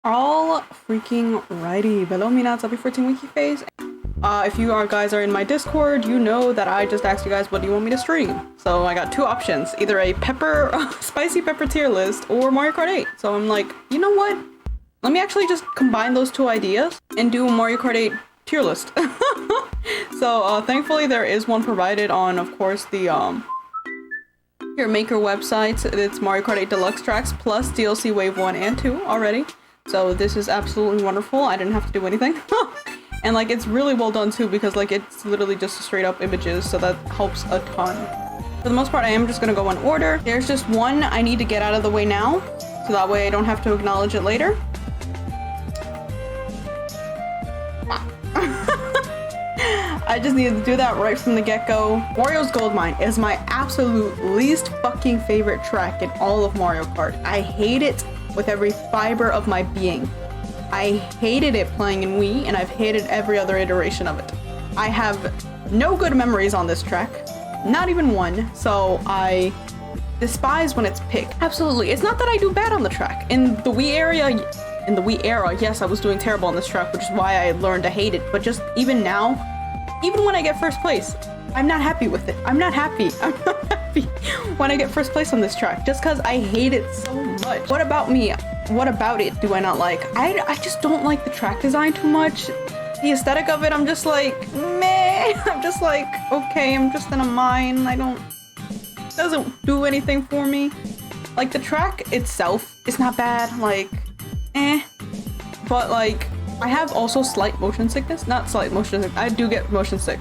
All freaking righty. Below me now, it's Happy14 Winky Face. If you guys are in my Discord, you know that I just asked you guys what do you want me to stream. So I got two options, either a spicy pepper tier list or Mario Kart 8. So I'm like, you know what? Let me actually just combine those two ideas and do a Mario Kart 8 tier list. So thankfully there is one provided on, of course, the your maker website. It's Mario Kart 8 Deluxe tracks plus DLC Wave 1 and 2 already. So this is absolutely wonderful. I didn't have to do anything. And like it's really well done too, because like it's literally just straight up images, so that helps a ton. For the most part, I am just gonna go in order. There's just one I need to get out of the way now, so that way I don't have to acknowledge it later. I just needed to do that right from the get-go. Wario's Gold Mine is my absolute least fucking favorite track in all of Mario Kart. I hate it with every fiber of my being. I hated it playing in Wii, and I've hated every other iteration of it. I have no good memories on this track, not even one, so I despise when it's picked. Absolutely, it's not that I do bad on the track. In the Wii era, yes, I was doing terrible on this track, which is why I learned to hate it, but just even now, even when I get first place, I'm not happy with it. I'm not happy when I get first place on this track, just because I hate it so much. What about me? What about it do I not like? I just don't like the track design too much. The aesthetic of it, I'm just like, meh. I'm just like, okay, I'm just in a mine. It doesn't do anything for me. Like, the track itself is not bad, like, eh. But like, I have also slight motion sickness. Not slight motion sick, I do get motion sick.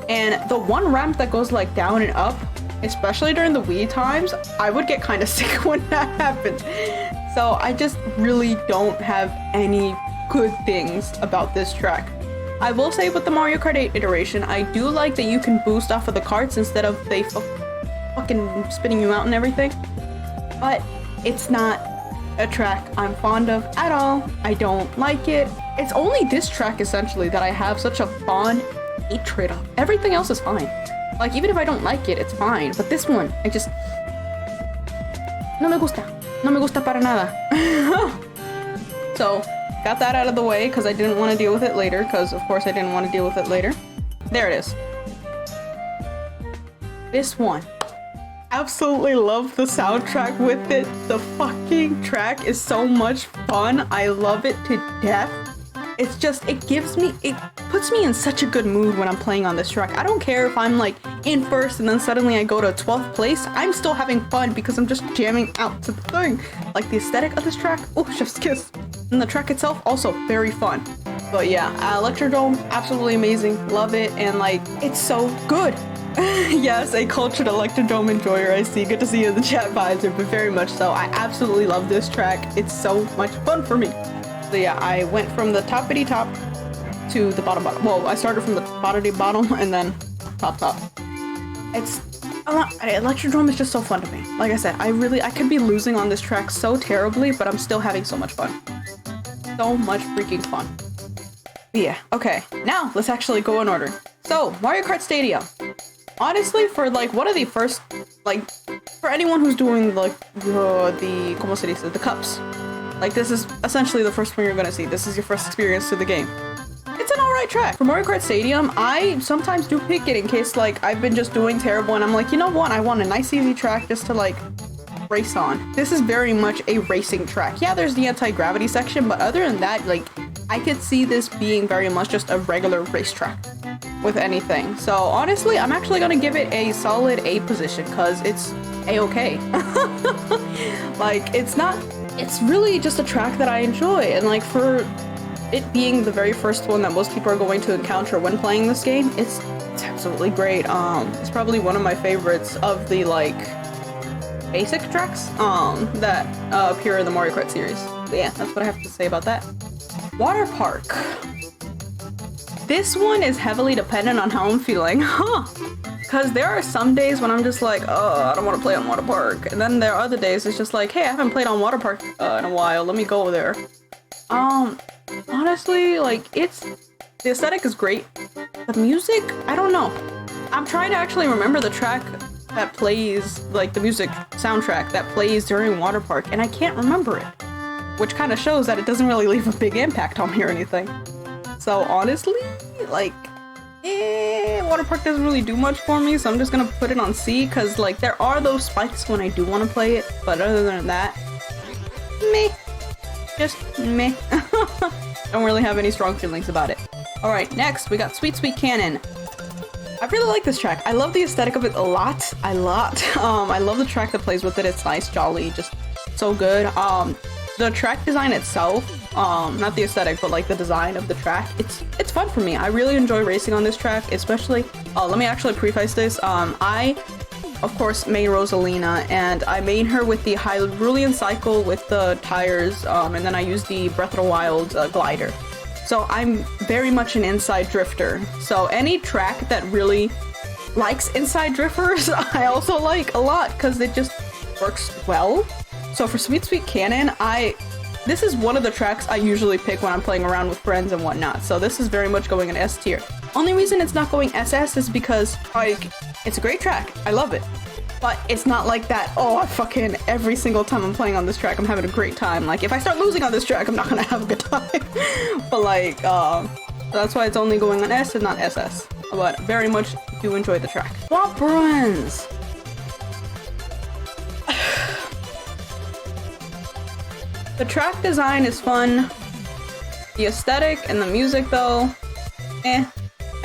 And the one ramp that goes like down and up, especially during the Wii times, I would get kind of sick when that happened. So I just really don't have any good things about this track. I will say with the Mario Kart 8 iteration, I do like that you can boost off of the carts instead of they fucking spinning you out and everything. But it's not a track I'm fond of at all. I don't like it. It's only this track essentially that I have such a fond hatred of. Everything else is fine. Like, even if I don't like it, it's fine. But this one, I just... No me gusta. No me gusta para nada. So, got that out of the way because I didn't want to deal with it later, because of course I didn't want to deal with it later. There it is. This one. Absolutely love the soundtrack with it. The fucking track is so much fun. I love it to death. It's just, it puts me in such a good mood when I'm playing on this track. I don't care if I'm like in first and then suddenly I go to 12th place. I'm still having fun because I'm just jamming out to the thing. Like the aesthetic of this track, oh, chef's kiss. And the track itself, also very fun. But yeah, Electrodrome, absolutely amazing. Love it, and like, it's so good. Yes, a cultured Electrodrome enjoyer, I see. Good to see you in the chat, Visor, but very much so. I absolutely love this track. It's so much fun for me. So yeah, I went from the toppity top to the bottom. Well, I started from the bottom and then top. Electrodrome is just so fun to me. Like I said, I could be losing on this track so terribly, but I'm still having so much fun. So much freaking fun. Yeah, okay. Now, let's actually go in order. So, Mario Kart Stadium. Honestly, for like one of the first, like, for anyone who's doing like ¿cómo se dice? The cups. Like, this is essentially the first one you're gonna see. This is your first experience to the game. It's an alright track. For Mario Kart Stadium, I sometimes do pick it in case, like, I've been just doing terrible and I'm like, you know what? I want a nice easy track just to, like, race on. This is very much a racing track. Yeah, there's the anti-gravity section, but other than that, like, I could see this being very much just a regular racetrack with anything. So, honestly, I'm actually gonna give it a solid A position, because it's A-okay. Like, it's really just a track that I enjoy, and like, for it being the very first one that most people are going to encounter when playing this game, it's absolutely great. It's probably one of my favorites of the like basic tracks that appear in the Mario Kart series. But yeah, that's what I have to say about that. Water Park. This one is heavily dependent on how I'm feeling, because there are some days when I'm just like, oh, I don't want to play on Water Park. And then there are other days it's just like, hey, I haven't played on Water Park in a while, let me go there. Honestly, like, the aesthetic is great. The music, I don't know. I'm trying to actually remember the track that plays, like the music soundtrack that plays during Water Park, and I can't remember it. which kind of shows that it doesn't really leave a big impact on me or anything. So honestly, like, water park doesn't really do much for me, so I'm just gonna put it on C, because like there are those spikes when I do want to play it, but other than that, meh. Just meh. Don't really have any strong feelings about it. Alright, next we got Sweet Sweet Cannon. I really like this track. I love the aesthetic of it a lot. I love the track that plays with it. It's nice, jolly, just so good. The track design itself, not the aesthetic, but like the design of the track, it's fun for me. I really enjoy racing on this track, especially, let me actually preface this. I, of course, made Rosalina, and I made her with the Hyrulean Cycle with the tires, and then I used the Breath of the Wild glider. So I'm very much an inside drifter. So any track that really likes inside drifters, I also like a lot, because it just works well. So for Sweet Sweet Cannon, this is one of the tracks I usually pick when I'm playing around with friends and whatnot. So this is very much going in S tier. Only reason it's not going SS is because, like, it's a great track. I love it. But it's not like that, oh, I fucking, every single time I'm playing on this track, I'm having a great time. Like, if I start losing on this track, I'm not gonna have a good time. But like, that's why it's only going on S and not SS. But very much do enjoy the track. Swamp Ruins! The track design is fun. The aesthetic and the music though, I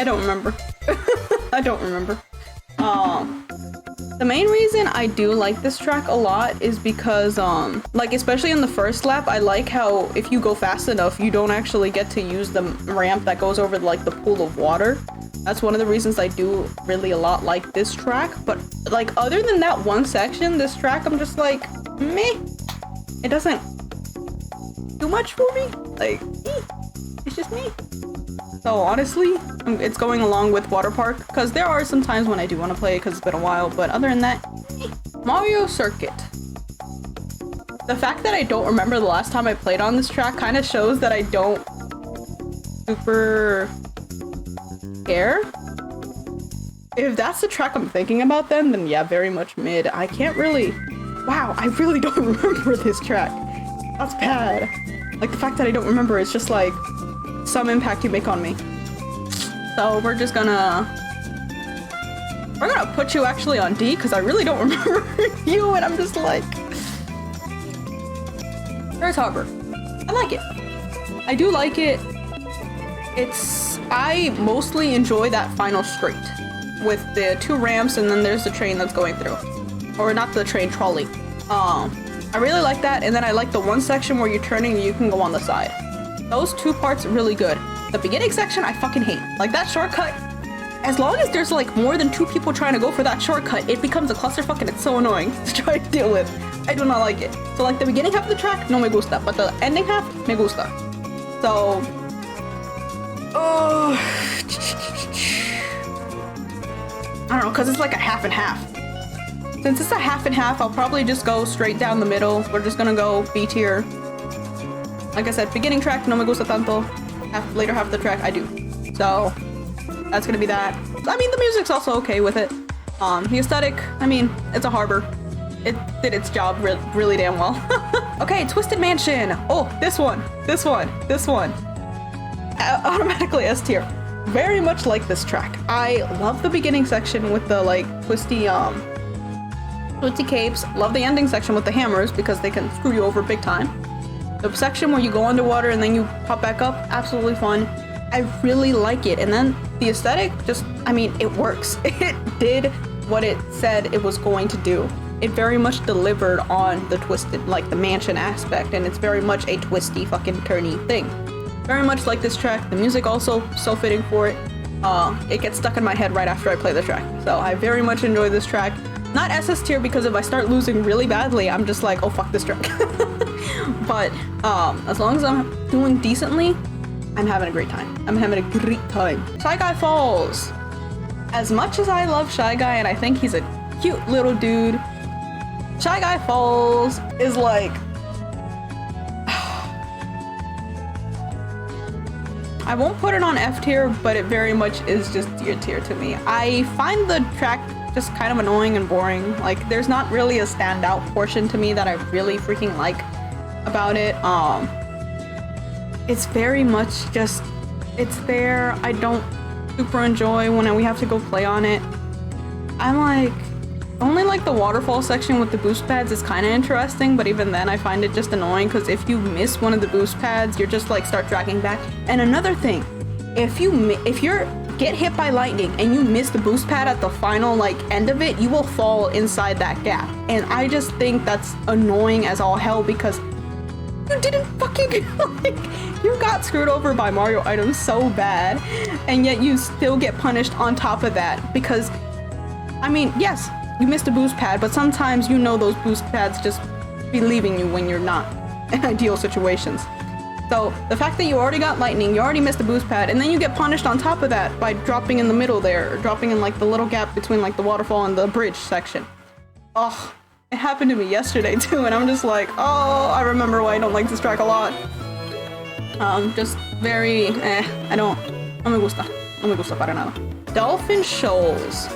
don't remember. I don't remember. The main reason I do like this track a lot is because, like, especially in the first lap, I like how if you go fast enough, you don't actually get to use the ramp that goes over, like, the pool of water. That's one of the reasons I do really a lot like this track. But, like, other than that one section, this track, I'm just like, meh. It doesn't do much for me. Like, it's just me. So honestly, it's going along with Water Park, because there are some times when I do want to play it because it's been a while, but other than that, Mario Circuit. The fact that I don't remember the last time I played on this track kind of shows that I don't super care. If that's the track I'm thinking about then yeah, very much mid. I can't really, wow, I really don't remember this track. That's bad. Like, the fact that I don't remember, it's just like some impact you make on me. So we're gonna put you actually on D, because I really don't remember you, and I'm just like, Earth Harbor. I like it. I do like it. I mostly enjoy that final straight with the 2 ramps, and then there's the train that's going through, or not the train, trolley. I really like that, and then I like the one section where you're turning and you can go on the side. Those 2 parts are really good. The beginning section, I fucking hate. Like, that shortcut, as long as there's like more than 2 people trying to go for that shortcut, it becomes a clusterfuck and it's so annoying to try to deal with. I do not like it. So like the beginning half of the track, no me gusta, but the ending half, me gusta. So, oh, I don't know, because it's like a half and half. Since it's a half and half, I'll probably just go straight down the middle. We're just gonna go B tier. Like I said, beginning track, no me gusta tanto. Later half of the track, I do. So, that's gonna be that. I mean, the music's also okay with it. The aesthetic, I mean, it's a harbor. It did its job really damn well. Okay, Twisted Mansion. Oh, this one. Automatically S tier. Very much like this track. I love the beginning section with the, like, twisty capes. Love the ending section with the hammers, because they can screw you over big time. The section where you go underwater and then you pop back up, absolutely fun. I really like it. And then the aesthetic, just, I mean, it works. It did what it said it was going to do. It very much delivered on the twisted, like the mansion aspect, and it's very much a twisty fucking turny thing. Very much like this track. The music also so fitting for it. It gets stuck in my head right after I play the track. So I very much enjoy this track. Not SS tier, because if I start losing really badly, I'm just like, oh fuck this track. But as long as I'm doing decently, I'm having a great time. Shy Guy Falls. As much as I love Shy Guy and I think he's a cute little dude, Shy Guy Falls is like, I won't put it on F tier, but it very much is just D tier to me. I find the track just kind of annoying and boring. Like, there's not really a standout portion to me that I really freaking like. about it. It's very much just, it's there. I don't super enjoy when we have to go play on it. I'm like, only like the waterfall section with the boost pads is kind of interesting, but even then I find it just annoying because if you miss one of the boost pads, you're just like start dragging back. And another thing, if you're get hit by lightning and you miss the boost pad at the final like end of it, you will fall inside that gap. And I just think that's annoying as all hell because you didn't fucking like, you got screwed over by Mario items so bad, and yet you still get punished on top of that because, I mean, yes, you missed a boost pad, but sometimes you know those boost pads just be leaving you when you're not in ideal situations. So the fact that you already got lightning, you already missed the boost pad, and then you get punished on top of that by dropping in the middle there, or dropping in like the little gap between like the waterfall and the bridge section. Oh, it happened to me yesterday too, and I'm just like, oh, I remember why I don't like this track a lot. Just very, no me gusta para nada. Dolphin Shoals.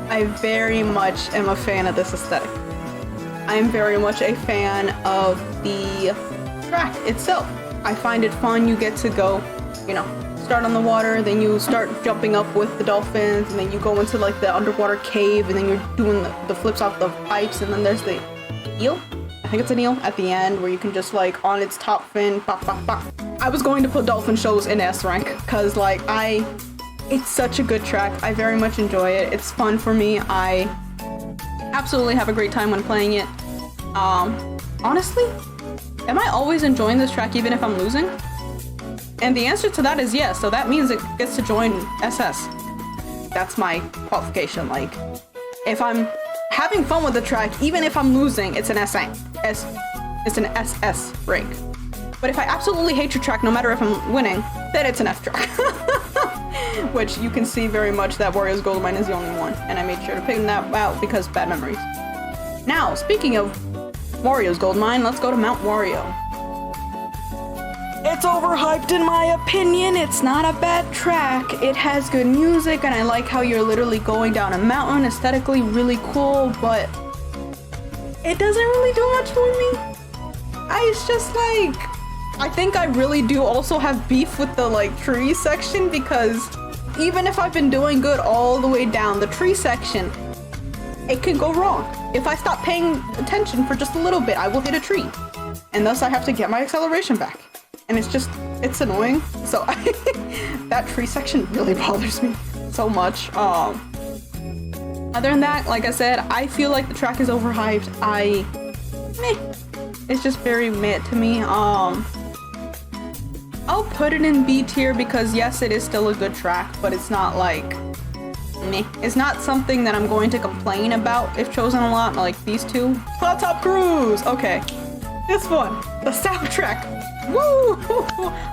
I very much am a fan of this aesthetic. I am very much a fan of the track itself. I find it fun. You get to go, you know, start on the water, then you start jumping up with the dolphins, and then you go into like the underwater cave, and then you're doing the flips off the pipes, and then there's the eel. I think it's an eel at the end where you can just like on its top fin, pop, pop, pop. I was going to put Dolphin Shoals in S rank because like it's such a good track. I very much enjoy it. It's fun for me. I absolutely have a great time when playing it. Honestly, am I always enjoying this track even if I'm losing? And the answer to that is yes, so that means it gets to join SS. That's my qualification. Like, if I'm having fun with the track, even if I'm losing, it's an it's an SS rank. But if I absolutely hate your track, no matter if I'm winning, then it's an F track. Which you can see very much that Wario's Goldmine is the only one, and I made sure to pick that out because bad memories. Now, speaking of Wario's Goldmine, let's go to Mount Wario. It's overhyped in my opinion. It's not a bad track. It has good music, and I like how you're literally going down a mountain, aesthetically really cool, but it doesn't really do much for me. It's just like, I think I really do also have beef with the like tree section because even if I've been doing good all the way down the tree section, it can go wrong. If I stop paying attention for just a little bit, I will hit a tree, and thus I have to get my acceleration back. And it's annoying. So that tree section really bothers me so much. Other than that, like I said, I feel like the track is overhyped. It's just very meh to me. I'll put it in B tier because yes, it is still a good track, but it's not like meh. It's not something that I'm going to complain about if chosen a lot, like these two. Flat Top Cruise! Okay. This one, the soundtrack. Woo!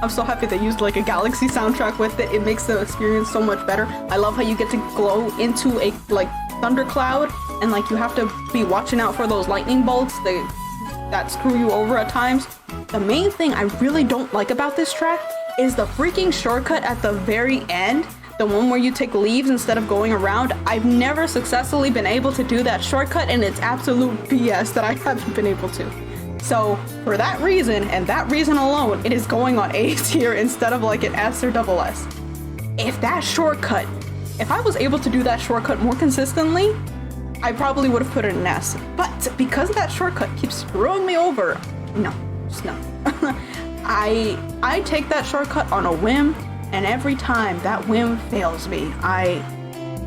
I'm so happy they used like a Galaxy soundtrack with it. It makes the experience so much better. I love how you get to glow into a like thundercloud, and like you have to be watching out for those lightning bolts that screw you over at times. The main thing I really don't like about this track is the freaking shortcut at the very end. The one where you take leaves instead of going around. I've never successfully been able to do that shortcut, and it's absolute BS that I haven't been able to. So for that reason, and that reason alone, it is going on A tier instead of like an S or double S. If that shortcut, if I was able to do that shortcut more consistently, I probably would have put it in S. But because that shortcut keeps screwing me over, no, just no. I take that shortcut on a whim, and every time that whim fails me, I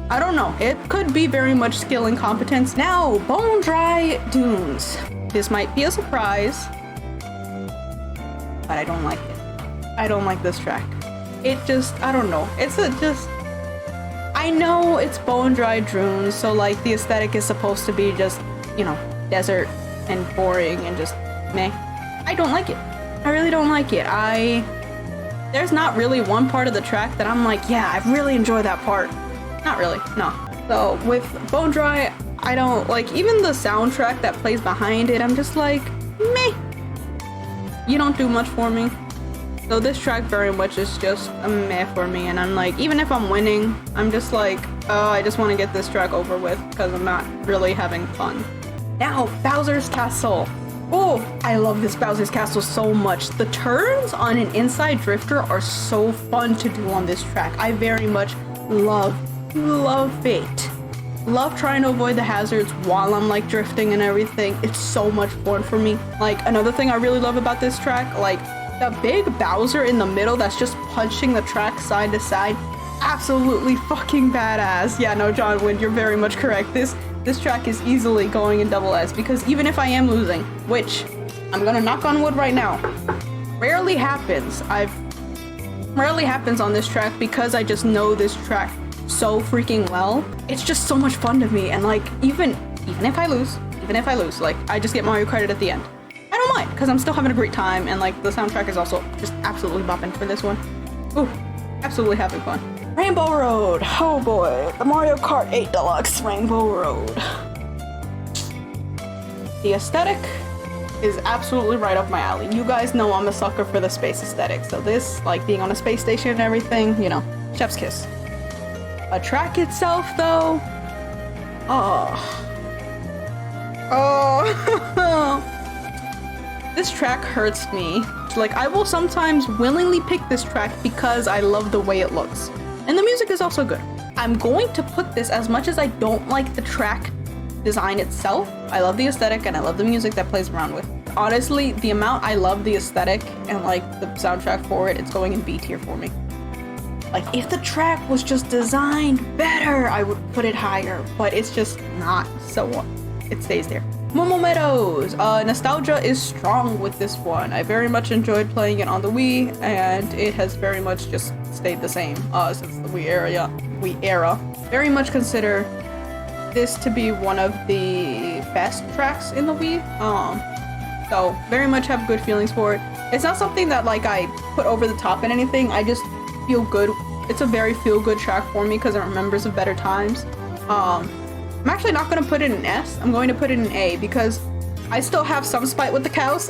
don't know. It could be very much skill and competence. Now, Bone Dry Dunes. This might be a surprise, but I don't like it. I don't like this track. It just, I don't know. I know it's Bone Dry Dunes, so like the aesthetic is supposed to be just, you know, desert and boring and just meh. I don't like it. I really don't like it. There's not really one part of the track that I'm like, yeah, I really enjoy that part. Not really, no. So with Bone Dry, I don't like, even the soundtrack that plays behind it, I'm just like, meh. You don't do much for me. So this track very much is just a meh for me, and I'm like, even if I'm winning, I'm just like, oh, I just want to get this track over with because I'm not really having fun. Now, Bowser's Castle. Oh, I love this Bowser's Castle so much. The turns on an inside drifter are so fun to do on this track. I very much love it. Love trying to avoid the hazards while I'm like drifting and everything. It's so much fun for me. Like another thing I really love about this track, like the big Bowser in the middle that's just punching the track side to side. Absolutely fucking badass. Yeah, no, John Wind, you're very much correct. This track is easily going in double S because even if I am losing, which I'm gonna knock on wood right now, rarely happens. Rarely happens on this track because I just know this track so freaking well. It's just so much fun to me, and like even if I lose, like I just get Mario credit at the end. I don't mind because I'm still having a great time, and like the soundtrack is also just absolutely bopping for this one. Ooh, absolutely having fun. Rainbow Road. Oh boy, the Mario Kart 8 Deluxe Rainbow Road. The aesthetic is absolutely right up my alley. You guys know I'm a sucker for the space aesthetic, so this, like being on a space station and everything, you know, chef's kiss. A track itself, though, this track hurts me. Like, I will sometimes willingly pick this track because I love the way it looks. And the music is also good. I'm going to put this, as much as I don't like the track design itself, I love the aesthetic and I love the music that plays around with. Honestly, the amount I love the aesthetic and like the soundtrack for it, it's going in B tier for me. Like, if the track was just designed better, I would put it higher, but it's just not, so it stays there. Momo Meadows. Nostalgia is strong with this one. I very much enjoyed playing it on the Wii, and it has very much just stayed the same since the Wii era. Very much consider this to be one of the best tracks in the Wii. So very much have good feelings for it. It's not something that like I put over the top in anything. I just feel good. It's a very feel-good track for me because it remembers of better times. I'm actually not going to put it in S. I'm going to put it in A because I still have some spite with the cows.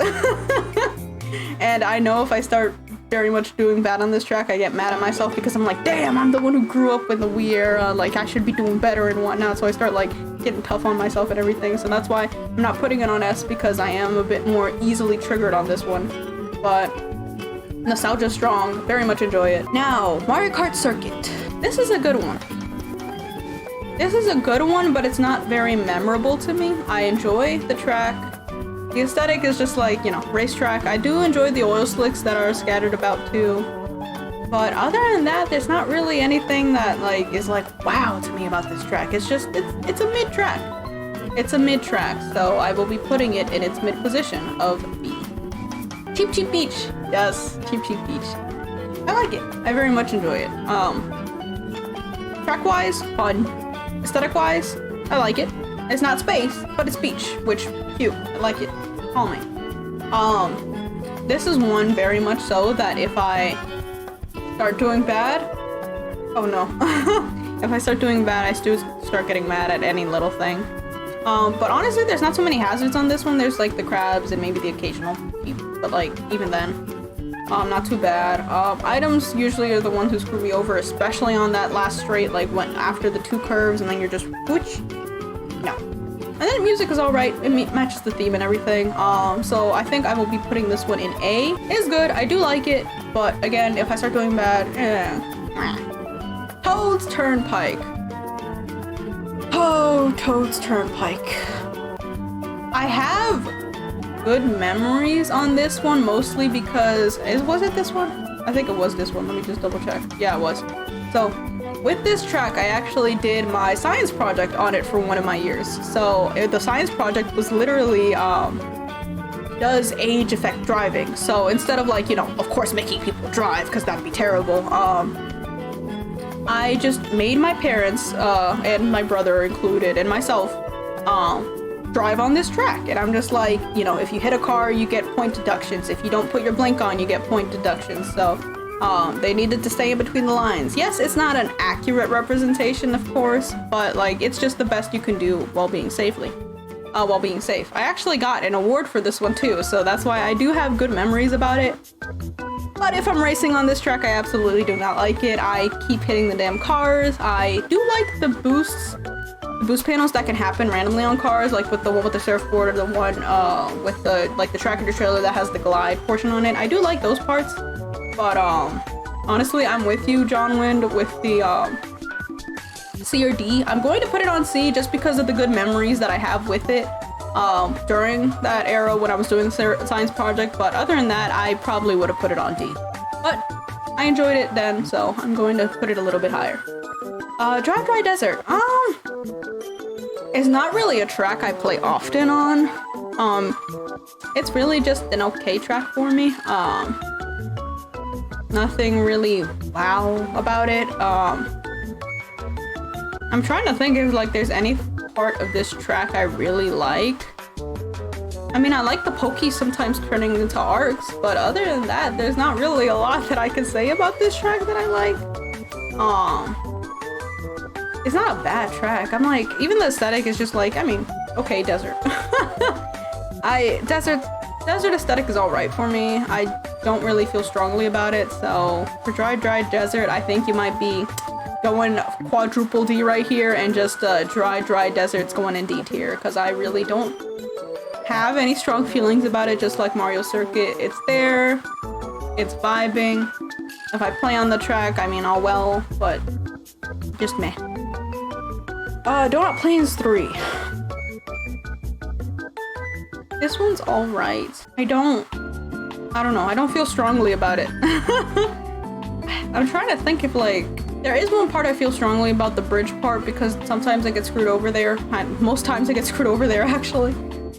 And I know if I start very much doing bad on this track, I get mad at myself because I'm like, damn, I'm the one who grew up with the Wii era. Like, I should be doing better and whatnot. So I start like getting tough on myself and everything. So that's why I'm not putting it on S, because I am a bit more easily triggered on this one. But nostalgia strong. Very much enjoy it. Now, Mario Kart Circuit. This is a good one. This is a good one, but it's not very memorable to me. I enjoy the track. The aesthetic is just like, you know, racetrack. I do enjoy the oil slicks that are scattered about too. But other than that, there's not really anything that like is like wow to me about this track. It's just, it's a mid track. It's a mid track, so I will be putting it in its mid position of B. Cheep Cheep Beach. Yes, Cheep Cheep Beach. I like it. I very much enjoy it. Track-wise, fun. Aesthetic-wise, I like it. It's not space, but it's beach, which, cute. I like it. Calming. This is one very much so that if I start doing bad, oh no. If I start doing bad, I still start getting mad at any little thing. But honestly, there's not so many hazards on this one. There's like the crabs and maybe the occasional peep, but like, even then, not too bad. Items usually are the ones who screw me over, especially on that last straight, like when after the two curves and then you're just whoosh. No. And then music is alright, it matches the theme and everything. So I think I will be putting this one in A. It's good, I do like it, but again, if I start doing bad, Toad's Turnpike. Oh, Toad's Turnpike. I have good memories on this one, mostly because, was it this one? I think it was this one, let me just double check. Yeah, it was. So, with this track, I actually did my science project on it for one of my years. So, the science project was literally, does age affect driving? So, instead of like, you know, of course making people drive, because that'd be terrible, I just made my parents, and my brother included, and myself, drive on this track. And I'm just like, you know, if you hit a car, you get point deductions. If you don't put your blink on, you get point deductions. So, they needed to stay in between the lines. Yes, it's not an accurate representation, of course, but like, it's just the best you can do while being safe. I actually got an award for this one too, so that's why I do have good memories about it. But if I'm racing on this track, I absolutely do not like it. I keep hitting the damn cars. I do like the boosts boost panels that can happen randomly on cars, like with the one with the surfboard or the one with the like the tractor trailer that has the glide portion on it. I do like those parts, but honestly, I'm with you, John Wind, with the C or D. I'm going to put it on C just because of the good memories that I have with it during that era when I was doing the science project, but other than that, I probably would have put it on D. But I enjoyed it then, so I'm going to put it a little bit higher. Dry Dry Desert. It's not really a track I play often on. It's really just an okay track for me. Nothing really wow about it. I'm trying to think if like there's any part of this track I really like. I mean, I like the pokey sometimes turning into arcs, but other than that, there's not really a lot that I can say about this track that I like. It's not a bad track. I'm like, even the aesthetic is just like, I mean, okay, desert. Desert aesthetic is alright for me. I don't really feel strongly about it, so for Dry Dry Desert, I think you might be going quadruple D right here, and just Dry Dry Desert's going in D tier, because I really don't have any strong feelings about it. Just like Mario Circuit, it's there, it's vibing. If I play on the track, I mean, all well, but just meh. Donut Plains 3. This one's alright. I don't know, I don't feel strongly about it. I'm trying to think if like, there is one part I feel strongly about, the bridge part, because sometimes I get screwed over there. Most times I get screwed over there, actually.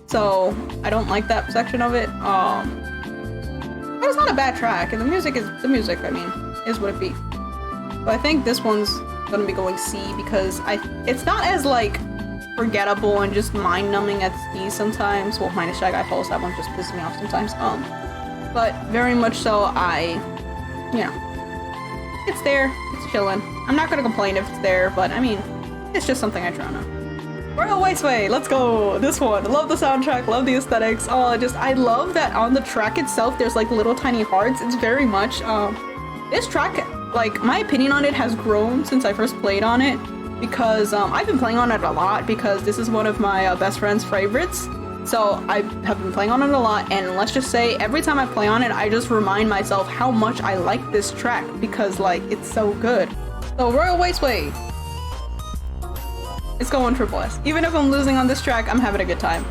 So, I don't like that section of it. But it's not a bad track, and the music, I mean, is what it be. But I think this one's gonna be going C, because it's not as, like, forgettable and just mind-numbing as D sometimes. Well, minus Shy Guy Falls, that one just pisses me off sometimes. But very much so, you know, it's there, it's chillin'. I'm not gonna complain if it's there, but I mean, it's just something I try on. Royal Raceway, let's go! This one, love the soundtrack, love the aesthetics. I love that on the track itself, there's like little tiny hearts. It's very much, this track, like, my opinion on it has grown since I first played on it, because I've been playing on it a lot, because this is one of my best friend's favorites. So I have been playing on it a lot, and let's just say every time I play on it, I just remind myself how much I like this track, because like, it's so good. So Royal Raceway, it's going triple S. Even if I'm losing on this track, I'm having a good time.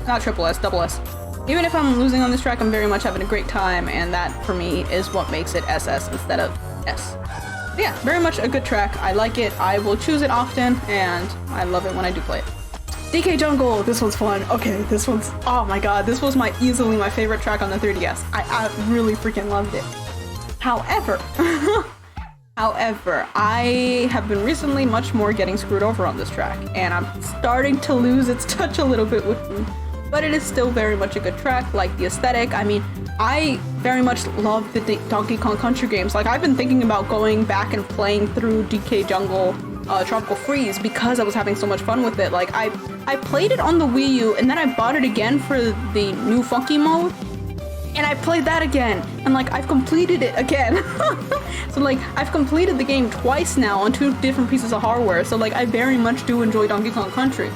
Not triple S, double S. Even if I'm losing on this track, I'm very much having a great time, and that for me is what makes it SS instead of S. But yeah, very much a good track. I like it, I will choose it often, and I love it when I do play it. DK Jungle, this one's fun. Okay, this one's, oh my god, this was easily my favorite track on the 3DS. I really freaking loved it. However, I have been recently much more getting screwed over on this track, and I'm starting to lose its touch a little bit with me. But it is still very much a good track, like the aesthetic. I mean, I very much love the Donkey Kong Country games. Like, I've been thinking about going back and playing through DK Jungle Tropical Freeze, because I was having so much fun with it. Like, I played it on the Wii U, and then I bought it again for the new funky mode, and I played that again, and like, I've completed it again. So like, I've completed the game twice now on 2 different pieces of hardware, so like, I very much do enjoy Donkey Kong Country.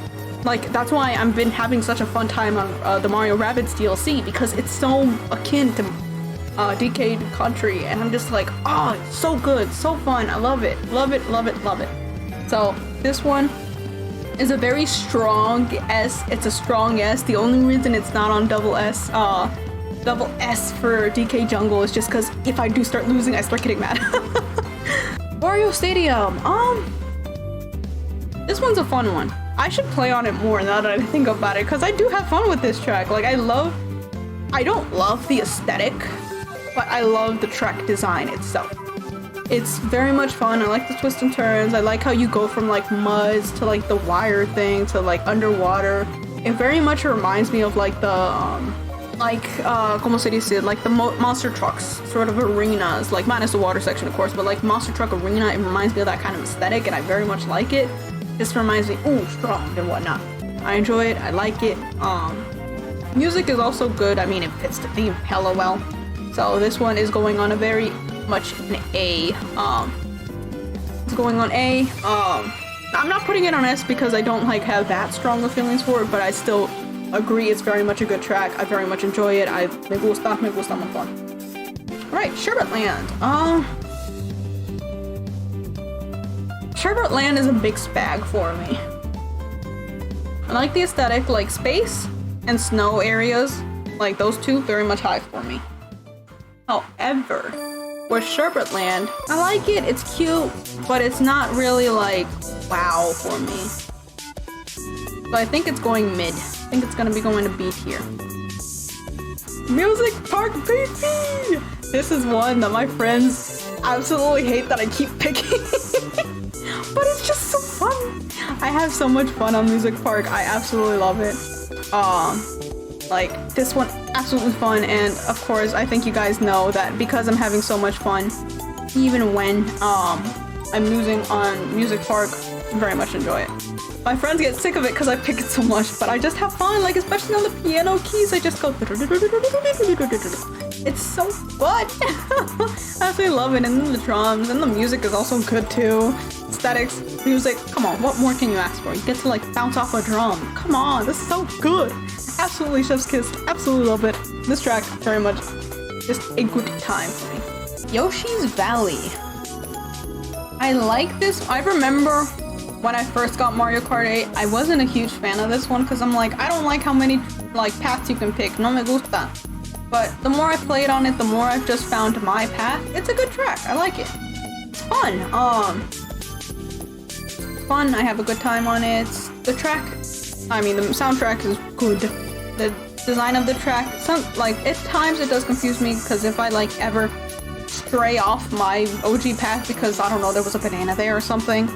Like, that's why I've been having such a fun time on the Mario Rabbids DLC, because it's so akin to DK Country, and I'm just like, oh, it's so good, so fun, I love it, love it, love it, love it. So this one is a very strong S. It's a strong S. The only reason it's not on double S for DK Jungle is just because if I do start losing, I start getting mad. Wario Stadium. This one's a fun one. I should play on it more now that I think about it, because I do have fun with this track. Like, I don't love the aesthetic, but I love the track design itself. It's very much fun. I like the twists and turns. I like how you go from like muds to like the wire thing to like underwater. It very much reminds me of like the como se dice, like the monster trucks sort of arenas, like minus the water section of course, but like monster truck arena, it reminds me of that kind of aesthetic, and I very much like it. This reminds me, ooh, strong and whatnot. I enjoy it, I like it. Music is also good. I mean, it fits the theme hella well. So this one is going on a very much an A. It's going on A. I'm not putting it on S because I don't like have that strong of feelings for it, but I still agree it's very much a good track. I very much enjoy it. Me gusta un montón. Alright, Sherbet Land. Sherbet Land is a big spag for me. I like the aesthetic, like space and snow areas, like those two, very much high for me. However, with Sherbet Land, I like it, it's cute, but it's not really like wow for me. So I think it's going mid. I think it's gonna be going to B tier. Music Park baby! This is one that my friends absolutely hate that I keep picking. But it's just so fun. I have so much fun on Music Park. I absolutely love it. Like this one, absolutely fun. And of course, I think you guys know that because I'm having so much fun, even when I'm losing on Music Park, I very much enjoy it. My friends get sick of it because I pick it so much, but I just have fun, like especially on the piano keys, I just go. It's so fun. I absolutely love it, and then the drums, and the music is also good too. Aesthetics, music, come on, what more can you ask for? You get to like bounce off a drum. Come on, this is so good. Absolutely chef's kiss, absolutely love it. This track, very much just a good time for me. Yoshi's Valley. I like this. I remember when I first got Mario Kart 8, I wasn't a huge fan of this one because I'm like, I don't like how many like paths you can pick. No me gusta. But the more I played on it, the more I've just found my path. It's a good track. I like it. It's fun. It's fun. I have a good time on it. The track, I mean, the soundtrack is good. The design of the track, at times it does confuse me because if I like ever stray off my OG path because I don't know, there was a banana there or something,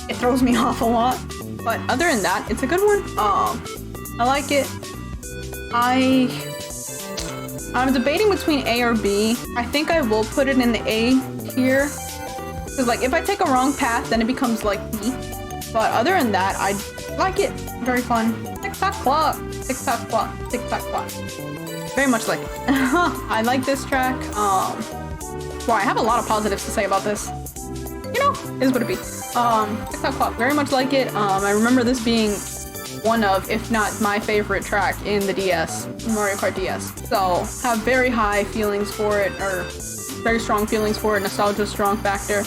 it throws me off a lot. But other than that, it's a good one. I like it. I'm debating between A or B. I think I will put it in the A tier. Because like if I take a wrong path, then it becomes like B. But other than that, I like it. Very fun. Tick-tock clock. Tick-tock clock. Tick-tock clock. Very much like it. I like this track. Wow, I have a lot of positives to say about this. You know, is what it be. Tick-tock clock. Very much like it. I remember this being one of, if not my favorite track in the DS, Mario Kart DS. So, have very high feelings for it, or very strong feelings for it, nostalgia strong factor.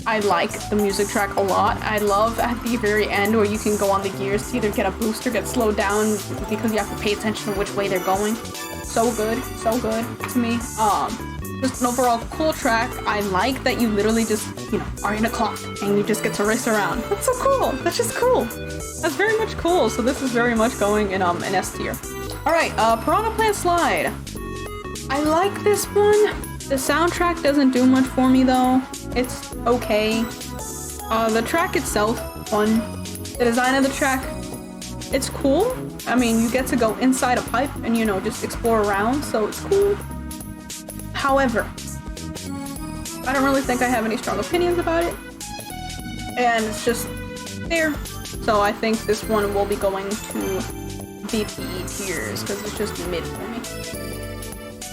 I like the music track a lot. I love at the very end where you can go on the gears to either get a boost or get slowed down because you have to pay attention to which way they're going. So good to me. Just an overall cool track. I like that you literally just, you know, are in a clock and you just get to race around. That's so cool. That's just cool. That's very much cool. So this is very much going in an S tier. Alright, Piranha Plant Slide. I like this one. The soundtrack doesn't do much for me though. It's okay. The track itself, fun. The design of the track, it's cool. I mean, you get to go inside a pipe and, you know, just explore around, so it's cool. However, I don't really think I have any strong opinions about it. And it's just there. So I think this one will be going to B tiers because it's just mid for me.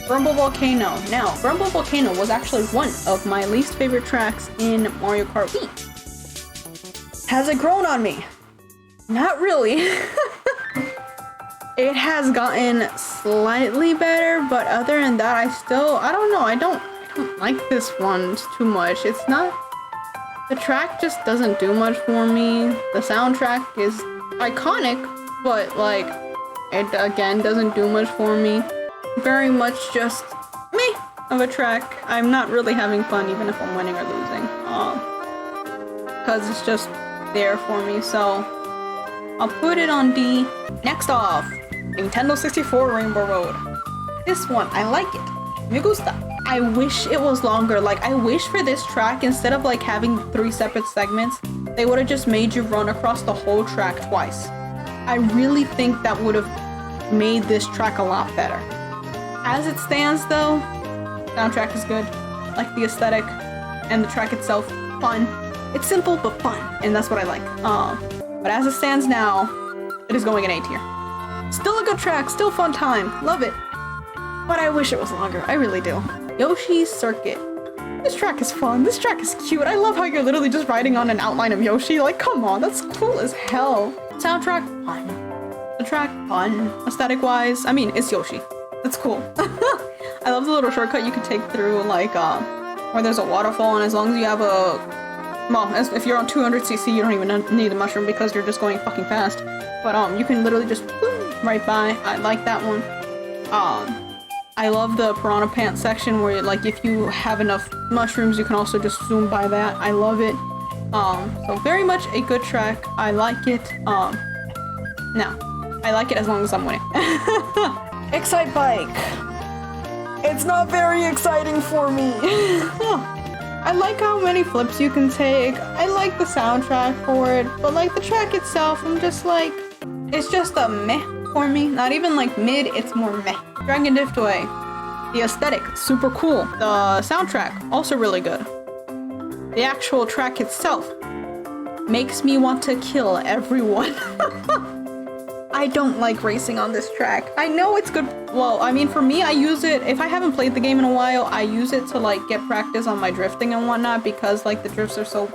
Grumble Volcano. Now, Grumble Volcano was actually one of my least favorite tracks in Mario Kart Wii. Has it grown on me? Not really. It has gotten slightly better, but other than that, I don't know, I don't like this one too much. It's not, the track just doesn't do much for me. The soundtrack is iconic, but like, it again doesn't do much for me. Very much just meh of a track. I'm not really having fun even if I'm winning or losing. Because it's just there for me, so I'll put it on D. Next off, Nintendo 64 Rainbow Road. This one, I like it. Me gusta. I wish it was longer. Like, I wish for this track, instead of like having 3 separate segments, they would have just made you run across the whole track twice. I really think that would have made this track a lot better. As it stands though, soundtrack is good. I like the aesthetic and the track itself, fun. It's simple but fun, and that's what I like. But as it stands now, it is going in A tier. Still a good track, still fun time, love it. But I wish it was longer, I really do. Yoshi's Circuit. This track is fun. This track is cute. I love how you're literally just riding on an outline of Yoshi. Like, come on, that's cool as hell. Soundtrack, fun. The track, fun. Aesthetic-wise, I mean, it's Yoshi. That's cool. I love the little shortcut you can take through, like, where there's a waterfall, and as long as you have if you're on 200cc, you don't even need the mushroom because you're just going fucking fast. But, you can literally just right by. I like that one. I love the Piranha Pants section where, like, if you have enough mushrooms, you can also just zoom by that. I love it. So very much a good track. I like it. No. I like it as long as I'm winning. Excite Bike. It's not very exciting for me. I like how many flips you can take. I like the soundtrack for it, but like the track itself, I'm just like, it's just a meh for me. Not even like mid, it's more meh. Dragon Driftway. The aesthetic, super cool. The soundtrack, also really good. The actual track itself makes me want to kill everyone. I don't like racing on this track. I know it's good. Well, I mean, for me, I use it, if I haven't played the game in a while, I use it to like get practice on my drifting and whatnot because like the drifts are so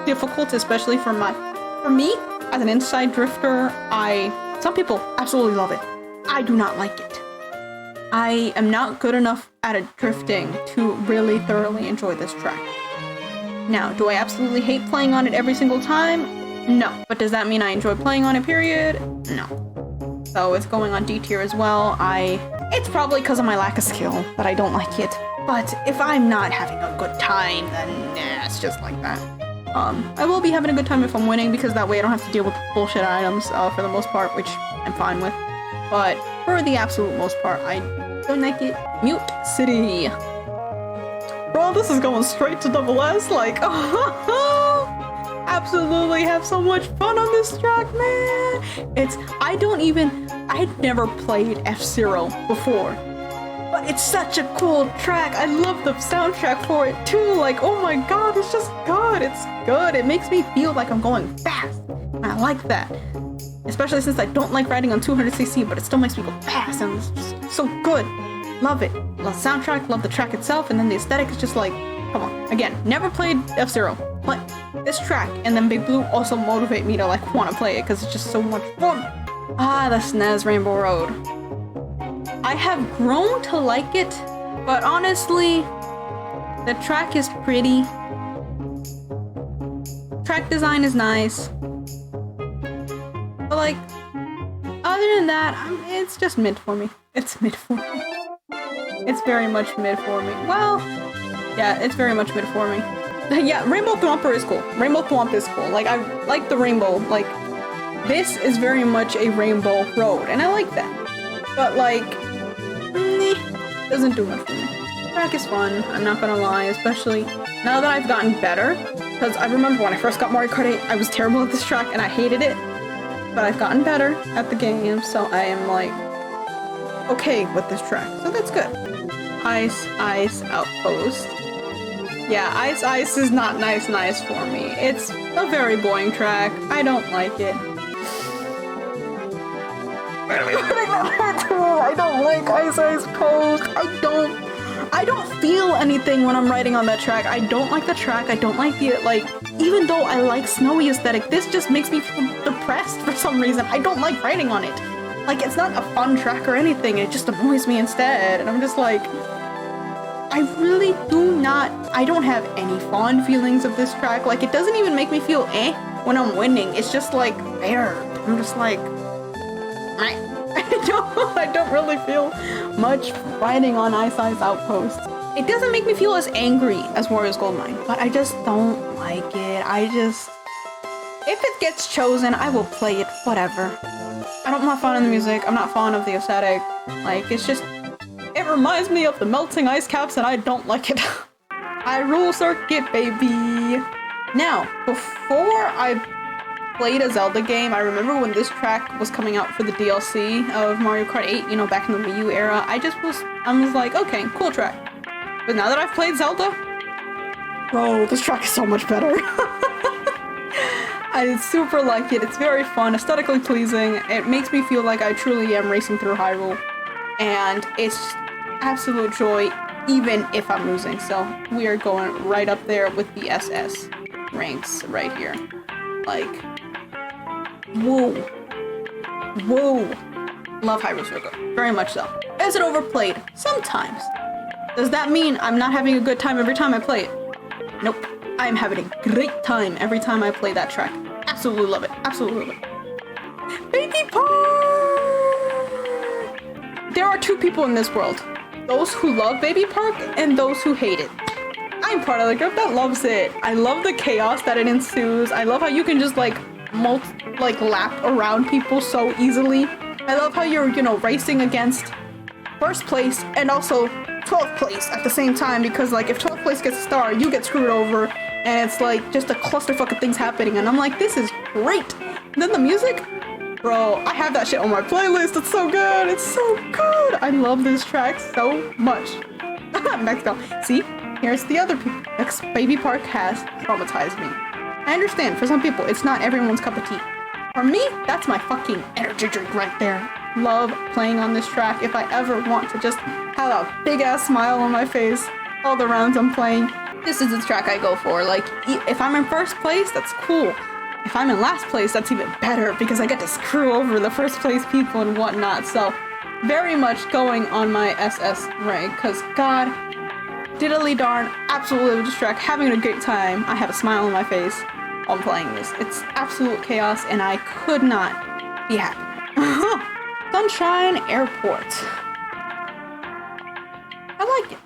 difficult, especially for me, as an inside drifter, some people absolutely love it. I do not like it. I am not good enough at drifting to really thoroughly enjoy this track. Now, do I absolutely hate playing on it every single time? No. But does that mean I enjoy playing on it, period? No. So it's going on D tier as well. It's probably because of my lack of skill that I don't like it. But if I'm not having a good time, then nah, it's just like that. I will be having a good time if I'm winning because that way I don't have to deal with bullshit items for the most part, which I'm fine with. But for the absolute most part, I don't like it. Mute City. Bro, this is going straight to double S, like, absolutely have so much fun on this track, man. I'd never played F-Zero before, but it's such a cool track. I love the soundtrack for it too. Like, oh my god, it's just good. It's good. It makes me feel like I'm going fast, and I like that. Especially since I don't like riding on 200cc, but it still makes me go fast, and it's just so good. Love it. Love the soundtrack, love the track itself, and then the aesthetic is just like, come on. Again, never played F-Zero, but this track and then Big Blue also motivate me to like want to play it because it's just so much fun. Ah, the SNES Rainbow Road. I have grown to like it, but honestly, the track is pretty. Track design is nice. But like, other than that, it's just mid for me. It's mid for me. It's very much mid for me. Well, yeah, it's very much mid for me. Yeah, Rainbow Thwomper is cool. Rainbow Thwomp is cool. Like, I like the rainbow. Like, this is very much a rainbow road, and I like that. But like, doesn't do much for me. The track is fun, I'm not gonna lie, especially now that I've gotten better. Because I remember when I first got Mario Kart 8, I was terrible at this track and I hated it. But I've gotten better at the game, so I am like, okay with this track. So that's good. Ice Ice Outpost. Yeah, Ice Ice is not nice for me. It's a very boring track. I don't like it. I don't like Ice Ice Post. I don't feel anything when I'm riding on that track. I don't like the track. I don't like the, like, even though I like snowy aesthetic, this just makes me feel depressed for some reason. I don't like riding on it. Like, it's not a fun track or anything. It just annoys me instead. And I'm just like, I really I don't have any fond feelings of this track. Like, it doesn't even make me feel when I'm winning. It's just like, there. I'm just like, I don't really feel much riding on Ice Ice Outpost. It doesn't make me feel as angry as Wario's Goldmine, but I just don't like it. If it gets chosen, I will play it, whatever. I'm not fond of the music, I'm not fond of the aesthetic. Like, it's just, it reminds me of the melting ice caps and I don't like it. Hyrule Circuit, baby! Now, before I played a Zelda game, I remember when this track was coming out for the DLC of Mario Kart 8, you know, back in the Wii U era, I was like, okay, cool track. But now that I've played Zelda, bro, this track is so much better. I super like it. It's very fun, aesthetically pleasing. It makes me feel like I truly am racing through Hyrule. And it's absolute joy even if I'm losing. So we are going right up there with the SS ranks right here. Like, whoa. Whoa. Love Hyrule Circle. Very much so. Is it overplayed? Sometimes. Does that mean I'm not having a good time every time I play it? Nope. I'm having a great time every time I play that track. Absolutely love it. Absolutely love it. Baby Park! There are two people in this world. Those who love Baby Park and those who hate it. I'm part of the group that loves it. I love the chaos that it ensues. I love how you can just like lap around people so easily. I love how you're, you know, racing against first place and also 12th place at the same time, because like if 12th place gets a star, you get screwed over, and it's like just a clusterfuck of things happening, and I'm like, this is great. And then the music, bro, I have that shit on my playlist. It's so good. It's so good. I love this track so much. Next go. See, here's the other people. Next, Baby Park has traumatized me. I understand, for some people, it's not everyone's cup of tea. For me, that's my fucking energy drink right there. Love playing on this track. If I ever want to just have a big ass smile on my face all the rounds I'm playing, this is the track I go for. Like, if I'm in first place, that's cool. If I'm in last place, that's even better, because I get to screw over the first place people and whatnot. So, very much going on my SS rank, because god diddly darn, absolutely love this track, having a great time. I have a smile on my face while I'm playing this. It's absolute chaos, and I could not be happy. Sunshine Airport. I like it.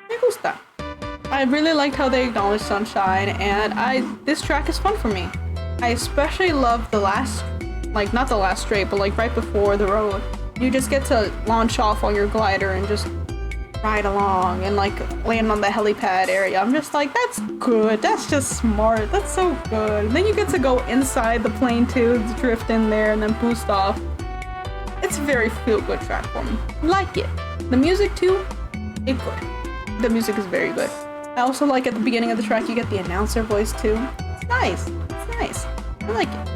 Me gusta. I really liked how they acknowledged Sunshine, and this track is fun for me. I especially love the last, like not the last straight, but like right before the road. You just get to launch off on your glider and just ride along and like land on the helipad area. I'm just like, that's good. That's just smart. That's so good. And then you get to go inside the plane too, drift in there and then boost off. It's a very feel-good track for me. Like it. The music too, it's good. The music is very good. I also like at the beginning of the track you get the announcer voice too. It's nice. It's nice. I like it.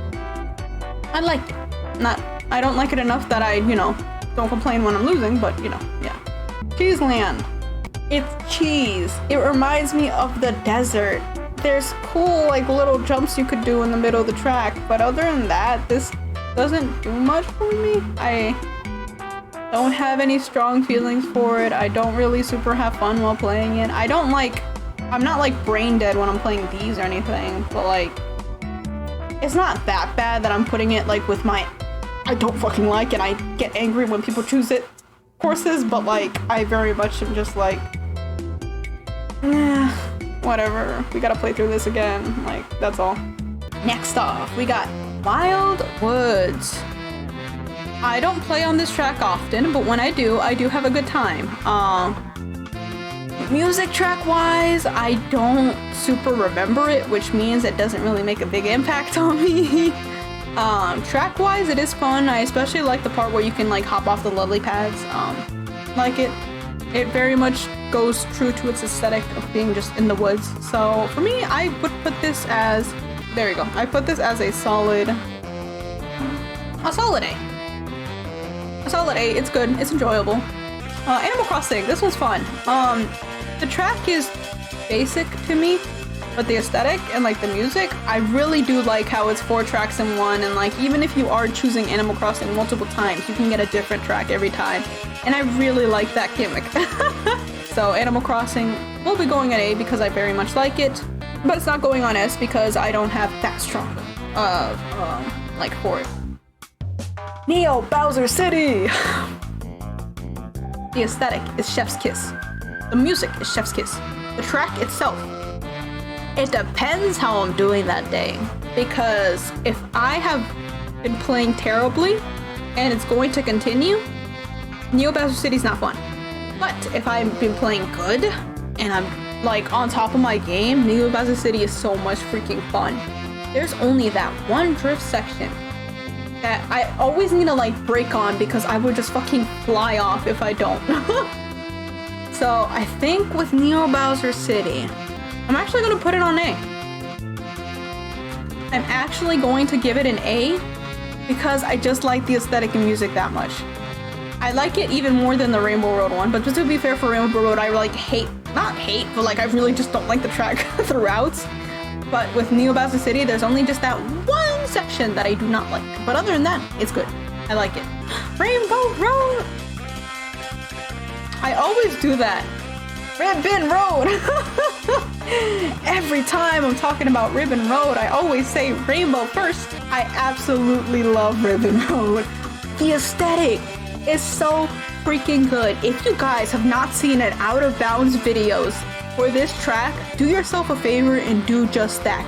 I like it. I don't like it enough that I, you know, don't complain when I'm losing, but you know, yeah. Cheeseland. It's cheese. It reminds me of the desert. There's cool like little jumps you could do in the middle of the track, but other than that, this doesn't do much for me. I don't have any strong feelings for it. I don't really super have fun while playing it. I'm not like brain dead when I'm playing these or anything, but like, it's not that bad that I'm putting it like with my I don't fucking like and I get angry when people choose it courses, but like, I very much am just like, whatever. We gotta play through this again. Like, that's all. Next off, we got Wild Woods. I don't play on this track often, but when I do have a good time. Music track wise, I don't super remember it, which means it doesn't really make a big impact on me. Track wise, it is fun. I especially like the part where you can like hop off the lily pads. Like it very much goes true to its aesthetic of being just in the woods. So for me, I would put this as, there you go. I put this as a solid A. A solid A. It's good. It's enjoyable. Animal Crossing. This one's fun. The track is basic to me, but the aesthetic and like the music, I really do like how it's 4 tracks in one, and like even if you are choosing Animal Crossing multiple times, you can get a different track every time, and I really like that gimmick. So Animal Crossing will be going at A because I very much like it, but it's not going on S because I don't have that strong like for it. Neo Bowser City. The aesthetic is chef's kiss. The music is chef's kiss. The track itself, it depends how I'm doing that day, because if I have been playing terribly and it's going to continue, Neo Bowser City's not fun. But if I've been playing good and I'm like on top of my game, Neo Bowser City is so much freaking fun. There's only that one drift section that I always need to like brake on because I would just fucking fly off if I don't. So I think with Neo Bowser City, I'm actually going to put it on A. I'm actually going to give it an A because I just like the aesthetic and music that much. I like it even more than the Rainbow Road one, but just to be fair for Rainbow Road, I like not hate, but like I really just don't like the track throughout. But with Neo Bowser City, there's only just that one section that I do not like. But other than that, it's good. I like it. Rainbow Road! I always do that. Ribbon Road! Every time I'm talking about Ribbon Road, I always say Rainbow first. I absolutely love Ribbon Road. The aesthetic is so freaking good. If you guys have not seen an Out of Bounds videos for this track, do yourself a favor and do just that.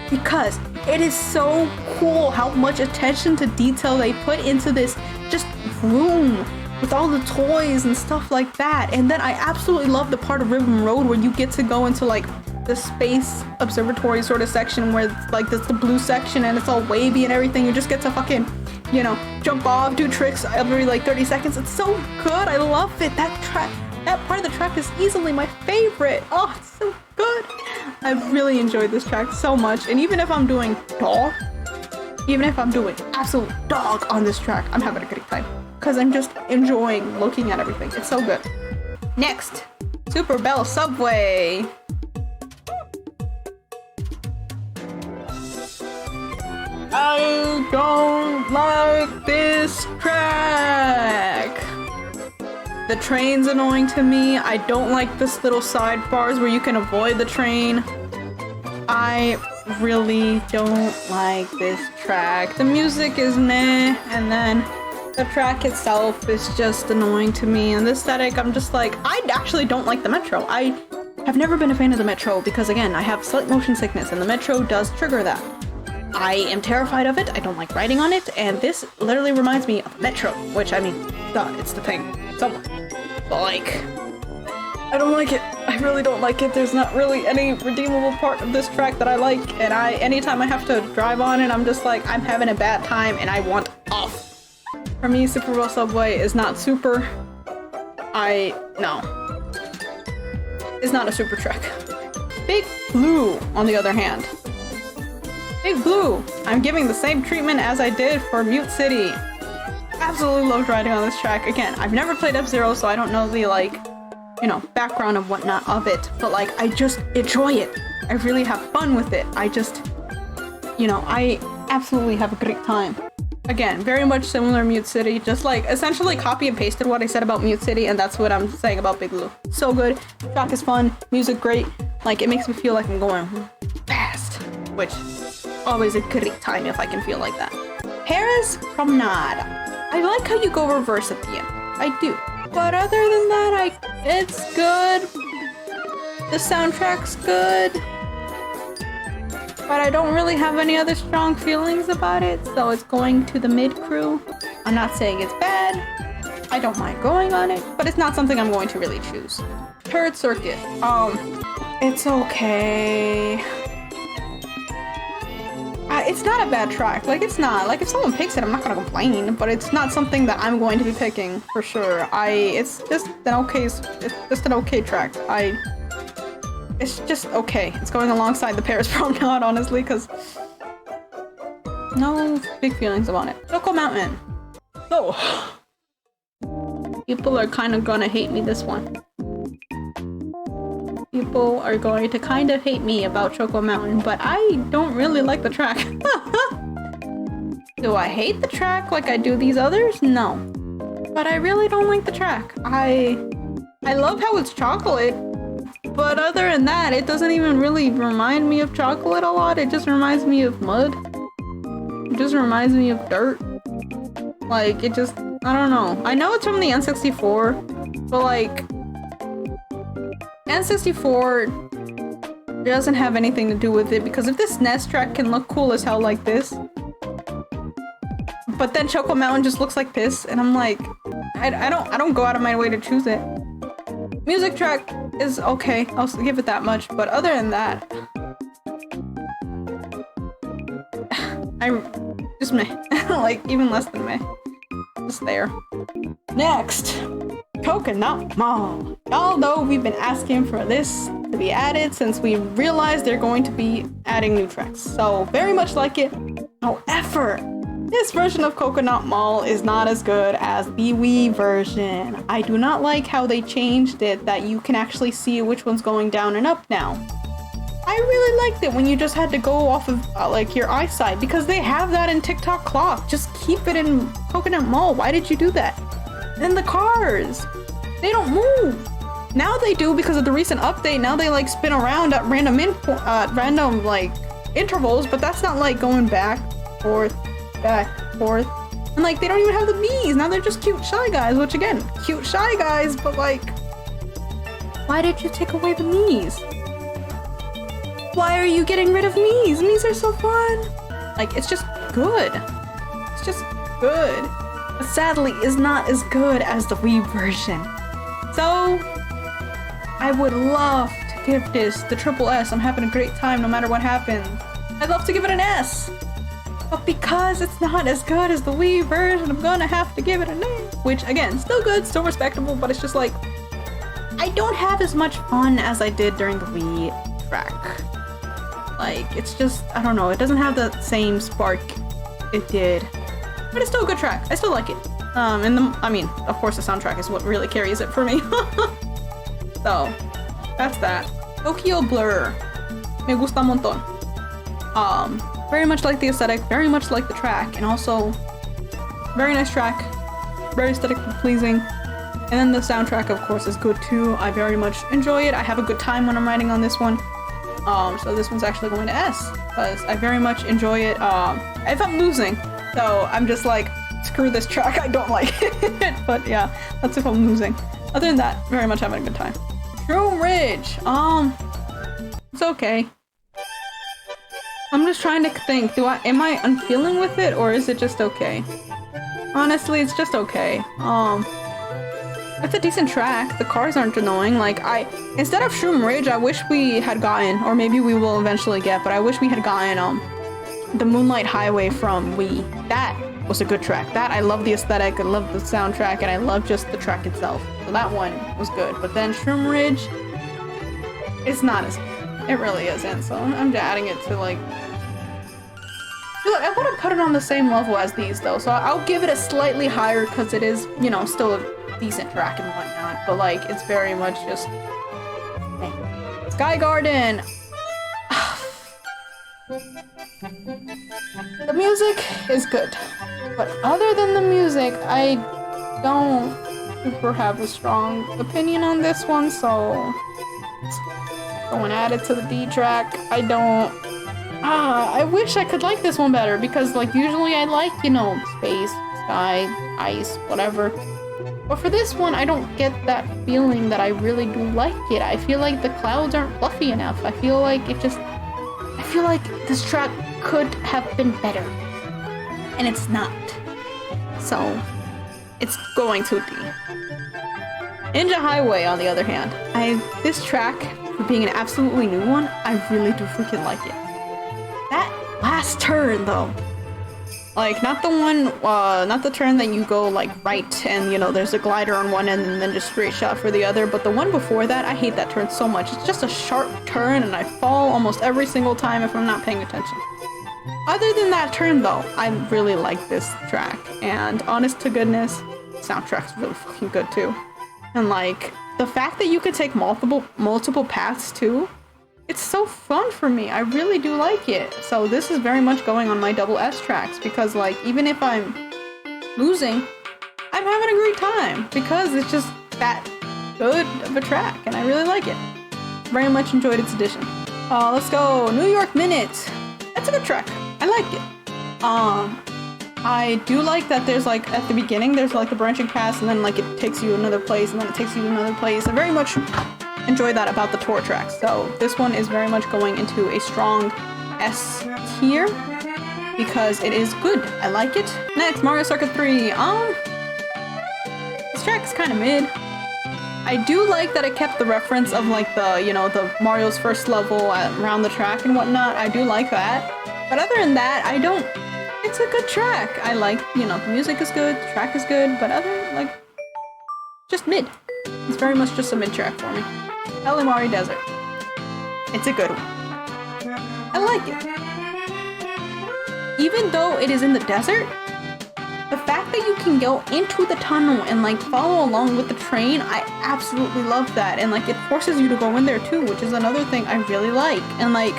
Because it is so cool how much attention to detail they put into this just room with all the toys and stuff like that. And then I absolutely love the part of Ribbon Road where you get to go into like the space observatory sort of section where it's like that's the blue section and it's all wavy and everything. You just get to fucking, you know, jump off, do tricks every like 30 seconds. It's so good. I love it. That part of the track is easily my favorite. Oh, it's so good. I really enjoyed this track so much. And even if I'm doing absolute dog on this track, I'm having a great time. Because I'm just enjoying looking at everything. It's so good. Next, Super Bell Subway. I don't like this track. The train's annoying to me. I don't like this little sidebars where you can avoid the train. I really don't like this track. The music is meh, and then the track itself is just annoying to me. And the aesthetic, I'm just like, I actually don't like the Metro. I have never been a fan of the Metro because, again, I have slight motion sickness, and the Metro does trigger that. I am terrified of it. I don't like riding on it, and this literally reminds me of Metro, which, I mean, God, it's the thing. Somewhat. But, like, I don't like it. I really don't like it. There's not really any redeemable part of this track that I like, and anytime I have to drive on it, I'm just like, I'm having a bad time, and I want off. For me, Super Bowl Subway is not super. No. It's not a super track. Big Blue, on the other hand. Big Blue, I'm giving the same treatment as I did for Mute City. Absolutely loved riding on this track. Again, I've never played F-Zero, so I don't know the, like, you know, background of whatnot of it. But, like, I just enjoy it. I really have fun with it. I just, you know, I absolutely have a great time. Again, very much similar Mute City. Just, like, essentially copy and pasted what I said about Mute City, and that's what I'm saying about Big Blue. So good. Track is fun. Music great. Like, it makes me feel like I'm going fast. Which, always a great time if I can feel like that. Paris Promenade. I like how you go reverse at the end. I do. But other than that, it's good. The soundtrack's good. But I don't really have any other strong feelings about it, so it's going to the mid crew. I'm not saying it's bad. I don't mind going on it, but it's not something I'm going to really choose. Turret Circuit. It's okay. It's not a bad track. Like, it's not. Like, if someone picks it, I'm not gonna complain. But it's not something that I'm going to be picking for sure. It's just an okay. It's just an okay track. It's just okay. It's going alongside the Paris Promenade, honestly, because no big feelings about it. Choco Mountain. So people are kind of gonna hate me this one. People are going to kind of hate me about Choco Mountain, but I don't really like the track. Do I hate the track like I do these others? No. But I really don't like the track. I love how it's chocolate, but other than that, it doesn't even really remind me of chocolate a lot. It just reminds me of mud. It just reminds me of dirt. Like, it just, I don't know. I know it's from the N64, but like, N64 doesn't have anything to do with it, because if this NES track can look cool as hell like this, but then Choco Mountain just looks like this, and I'm like, I don't go out of my way to choose it. Music track is okay, I'll give it that much, but other than that, I just meh. Like, even less than meh. Just there. Next, Coconut Mall. Y'all know we've been asking for this to be added since we realized they're going to be adding new tracks. So very much like it. However, This version of Coconut Mall is not as good as the Wii version. I do not like how they changed it that you can actually see which one's going down and up now. I really liked it when you just had to go off of like your eyesight because they have that in TikTok Clock. Just keep it in Coconut Mall. Why did you do that? And the cars, they don't move. Now they do because of the recent update. Now they like spin around at random like intervals, but that's not like going back, forth, and like they don't even have the Mii's. Now they're just cute shy guys, which again, cute shy guys, but like, why did you take away the Mii's? Why are you getting rid of Mii's? Mii's are so fun. Like, it's just good. It's just good. But sadly, is not as good as the Wii version. So, I would love to give this the triple S. I'm having a great time no matter what happens. I'd love to give it an S. But because it's not as good as the Wii version, I'm gonna have to give it an A. Which, again, still good, still respectable, but it's just like, I don't have as much fun as I did during the Wii track. Like, it's just, I don't know, it doesn't have the same spark it did. But it's still a good track. I still like it. I mean, of course the soundtrack is what really carries it for me. So, that's that. Tokyo Blur. Me gusta un montón. Very much like the aesthetic, very much like the track, and also very nice track, very aesthetically pleasing. And then the soundtrack, of course, is good too. I very much enjoy it. I have a good time when I'm writing on this one. So this one's actually going to S, because I very much enjoy it. If I'm losing, so I'm just like, screw this track, I don't like it. But yeah, that's if I'm losing. Other than that, very much having a good time. Shroom Ridge, it's okay. I'm just trying to think, am I unfeeling with it, or is it just okay? Honestly, it's just okay. It's a decent track. The cars aren't annoying. Like, instead of Shroom Ridge, I wish we had gotten, or maybe we will eventually get, but I wish we had gotten, the Moonlight Highway from Wii. That was a good track. That, I love the aesthetic, I love the soundtrack, and I love just the track itself. So that one was good. But then Shroom Ridge, it's not as good. It really isn't. So I'm just adding it to, like... Look, I want to put it on the same level as these, though. So I'll give it a slightly higher, because it is, you know, still a decent track and whatnot. But, like, it's very much just... Hey. Sky Garden! The music is good, but other than the music, I don't super have a strong opinion on this one, so going to add it to the D track. I wish I could like this one better, because like usually I like, you know, space, sky, ice, whatever. But for this one, I don't get that feeling that I really do like it. I feel like the clouds aren't fluffy enough. I feel like this track could have been better, and it's not. So, it's going to D. Ninja Highway, on the other hand, this track, for being an absolutely new one, I really do freaking like it. That last turn, though, like, not the turn that you go, like, right, and, you know, there's a glider on one end and then just straight shot for the other, but the one before that, I hate that turn so much. It's just a sharp turn, and I fall almost every single time if I'm not paying attention. Other than that turn, though, I really like this track, and honest to goodness, soundtrack's really fucking good, too. And, like, the fact that you could take multiple paths, too, it's so fun for me. I really do like it. So this is very much going on my double S tracks, because, like, even if I'm losing, I'm having a great time, because it's just that good of a track, and I really like it. Very much enjoyed its addition. Let's go. New York Minute. That's a good track. I like it. I do like that there's, like, at the beginning, there's, like, the branching paths, and then, like, it takes you another place, and then it takes you another place. I very much enjoy that about the tour tracks. So this one is very much going into a strong S tier, because it is good. I like it. Next, Mario Circuit 3. This track is kind of mid. I do like that it kept the reference of, like, the, you know, the Mario's first level around the track and whatnot. I do like that. But other than that, it's a good track. I like, you know, the music is good, the track is good, but just mid. It's very much just a mid track for me. Elimari Desert. It's a good one. I like it. Even though it is in the desert, The fact that you can go into the tunnel and like follow along with the train, I absolutely love that. And like it forces you to go in there too, which is another thing I really like. And like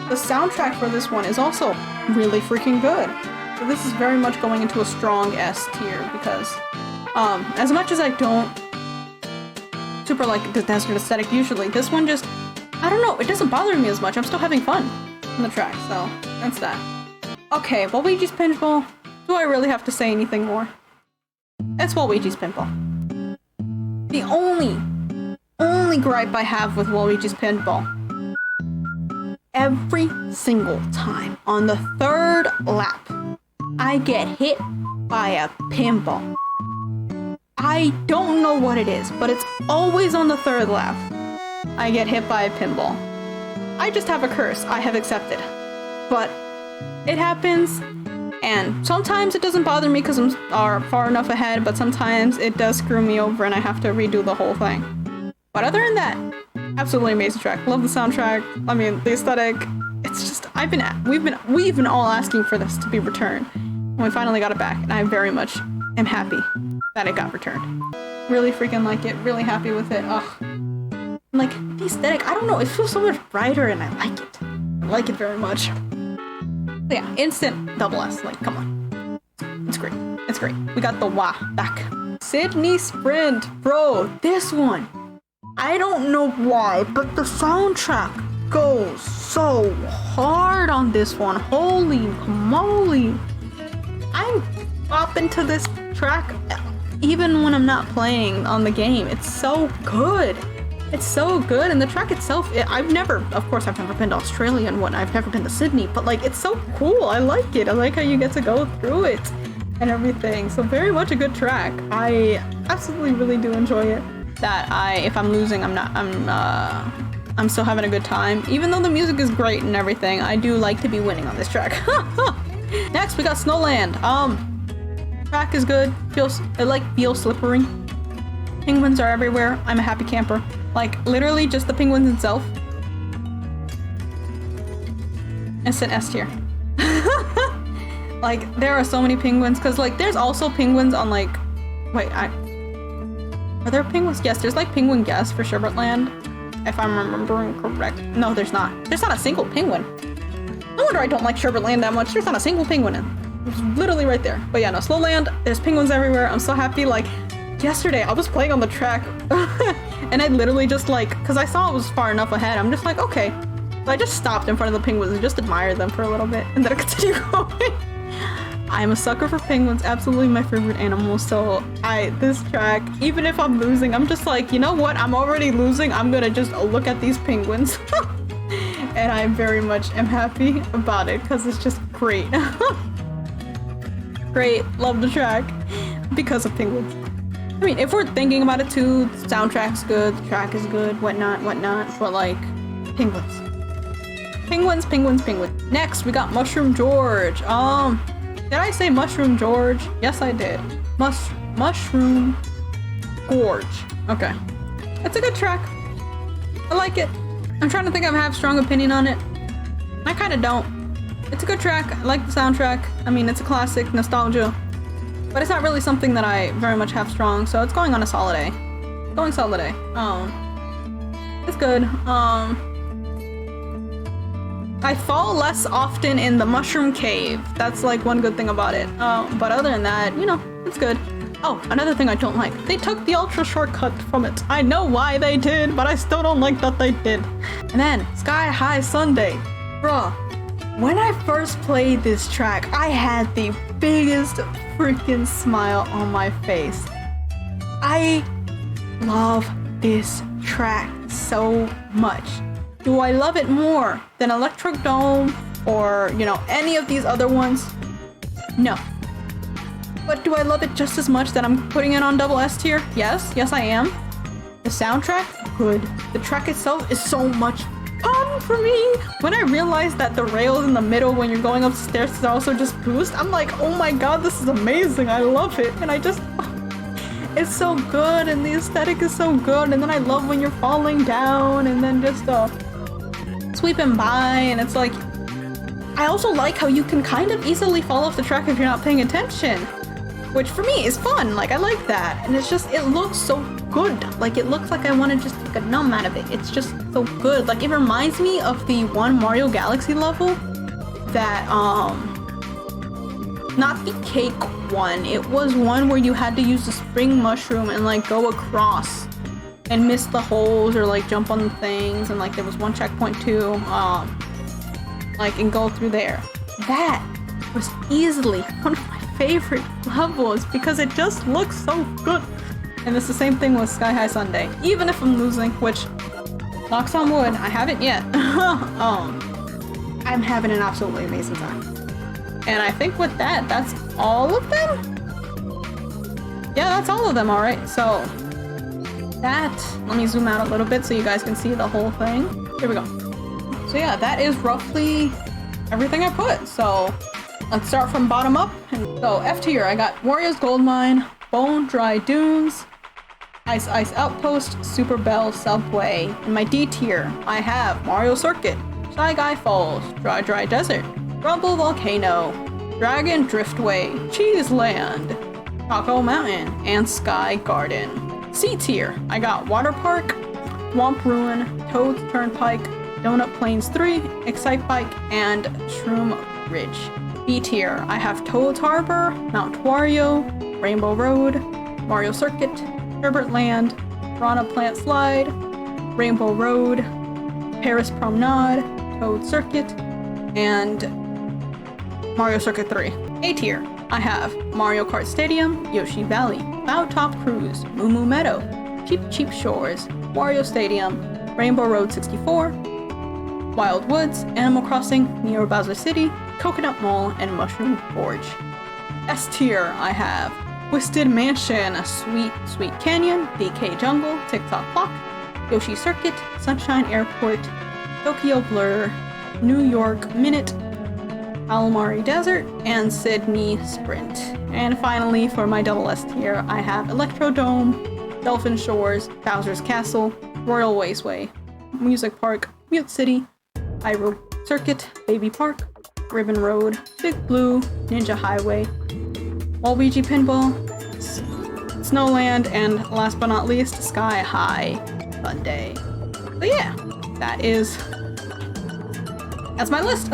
the soundtrack for this one is also really freaking good. So this is very much going into a strong S tier because as much as I don't super like the desert aesthetic usually, this one just, I don't know, it doesn't bother me as much. I'm still having fun in the track, so that's that. Okay, Waluigi's Pinball. Do I really have to say anything more? It's Waluigi's Pinball. The only gripe I have with Waluigi's Pinball, every single time on the third lap, I get hit by a pinball. I don't know what it is, but it's always on the third lap. I get hit by a pinball. I just have a curse I have accepted. But it happens, and sometimes it doesn't bother me because I'm far enough ahead, but sometimes it does screw me over and I have to redo the whole thing. But other than that, absolutely amazing track. Love the soundtrack. I mean, the aesthetic. It's just, we've been all asking for this to be returned. And we finally got it back, and I very much am happy that it got returned. Really freaking like it. Really happy with it. Ugh. Like, the aesthetic, I don't know, it feels so much brighter and I like it. I like it very much. But yeah, instant double S, like, come on. It's great. It's great. We got the wah back. Sydney Sprint. Bro, this one. I don't know why, but the soundtrack goes so hard on this one. Holy moly. I'm bopping to this track even when I'm not playing on the game. It's so good. It's so good, and the track itself, of course I've never been to Australia and whatnot, I've never been to Sydney, but like, it's so cool. I like it. I like how you get to go through it and everything. So very much a good track. I absolutely really do enjoy it. If I'm losing, I'm still having a good time. Even though the music is great and everything, I do like to be winning on this track. Next, we got Snowland. Track is good. Feels slippery. Penguins are everywhere. I'm a happy camper. Like, literally just the penguins itself. Instant S tier. Like, there are so many penguins, because, like, there's also penguins on, like... Wait, are there penguins? Yes, there's, like, penguin guests for Sherbet Land, if I'm remembering correct. No, there's not. There's not a single penguin. No wonder I don't like Sherbet Land that much. There's not a single penguin in. It's literally right there. But yeah, no, Slowland, there's penguins everywhere. I'm so happy, like... Yesterday, I was playing on the track, and I literally just like, because I saw it was far enough ahead, I'm just like, okay. So I just stopped in front of the penguins and just admired them for a little bit, and then I continued going. I'm a sucker for penguins, absolutely my favorite animal, so this track, even if I'm losing, I'm just like, you know what, I'm already losing, I'm gonna just look at these penguins. And I very much am happy about it, because it's just great. Great, love the track, because of penguins. I mean, if we're thinking about it too, the soundtrack's good, the track is good, whatnot, but like, penguins. Penguins. Next, we got Mushroom George. Did I say Mushroom George? Yes, I did. Mushroom Gorge. Okay. It's a good track. I like it. I'm trying to think if I have a strong opinion on it. I kind of don't. It's a good track. I like the soundtrack. I mean, it's a classic, nostalgia. But it's not really something that I very much have strong, so it's going on a solid A. Going solid A. It's good. I fall less often in the Mushroom Cave. That's like one good thing about it. But other than that, you know, it's good. Oh, another thing I don't like. They took the ultra shortcut from it. I know why they did, but I still don't like that they did. And then, Sky High Sunday. Bruh. When I first played this track, I had the biggest freaking smile on my face. I love this track so much. Do I love it more than Electric Dome or, you know, any of these other ones? No. But do I love it just as much that I'm putting it on double S tier? Yes, I am. The soundtrack, good. The track itself is so much fun for me. When I realized that the rails in the middle when you're going upstairs is also just boost, I'm like, oh my god, this is amazing. I love it. And I just, it's so good, and the aesthetic is so good. And then I love when you're falling down and then just sweeping by, and it's like, I also like how you can kind of easily fall off the track if you're not paying attention. which for me is fun. Like, I like that. And it's just, it looks so good. Like, it looks like I want to just take a numb out of it. It's just so good. Like, it reminds me of the one Mario Galaxy level that, not the cake one. It was one where you had to use the spring mushroom and, like, go across and miss the holes or, like, jump on the things. And, like, there was one checkpoint too, like, and go through there. That was easily one of my favorite levels because it just looks so good. And it's the same thing with Sky High Sunday. Even if I'm losing, which, knocks on wood, I haven't yet. I'm having an absolutely amazing time. And I think with that, that's all of them? Yeah, that's all of them, alright. So, that, let me zoom out a little bit so you guys can see the whole thing. Here we go. So yeah, that is roughly everything I put. So, let's start from bottom up. So, F tier, I got Wario's Gold Mine, Bone Dry Dunes, Ice Ice Outpost, Super Bell Subway. In my D tier, I have Mario Circuit, Shy Guy Falls, Dry Dry Desert, Rumble Volcano, Dragon Driftway, Cheese Land, Taco Mountain, and Sky Garden. C tier, I got Water Park, Swamp Ruin, Toad's Turnpike, Donut Plains 3, Excite Bike, and Shroom Ridge. B tier, I have Toad's Harbor, Mount Wario, Rainbow Road, Mario Circuit, Herbert Land, Piranha Plant Slide, Rainbow Road, Paris Promenade, Toad Circuit, and Mario Circuit 3. A tier, I have Mario Kart Stadium, Yoshi Valley, Cloud Top Cruise, Moo Moo Meadow, Cheap Cheap Shores, Wario Stadium, Rainbow Road 64, Wild Woods, Animal Crossing, Neo Bowser City, Coconut Mall, and Mushroom Forge. S tier, I have Twisted Mansion, Sweet Sweet Canyon, DK Jungle, TikTok Clock, Yoshi Circuit, Sunshine Airport, Tokyo Blur, New York Minute, Alamari Desert, and Sydney Sprint. And finally, for my double S tier, I have Electrodome, Dolphin Shores, Bowser's Castle, Royal Raceway, Music Park, Mute City, Hyrule Circuit, Baby Park, Ribbon Road, Big Blue, Ninja Highway, Waluigi Pinball, Snowland, and last but not least, Sky High Sunday. So yeah, that's my list.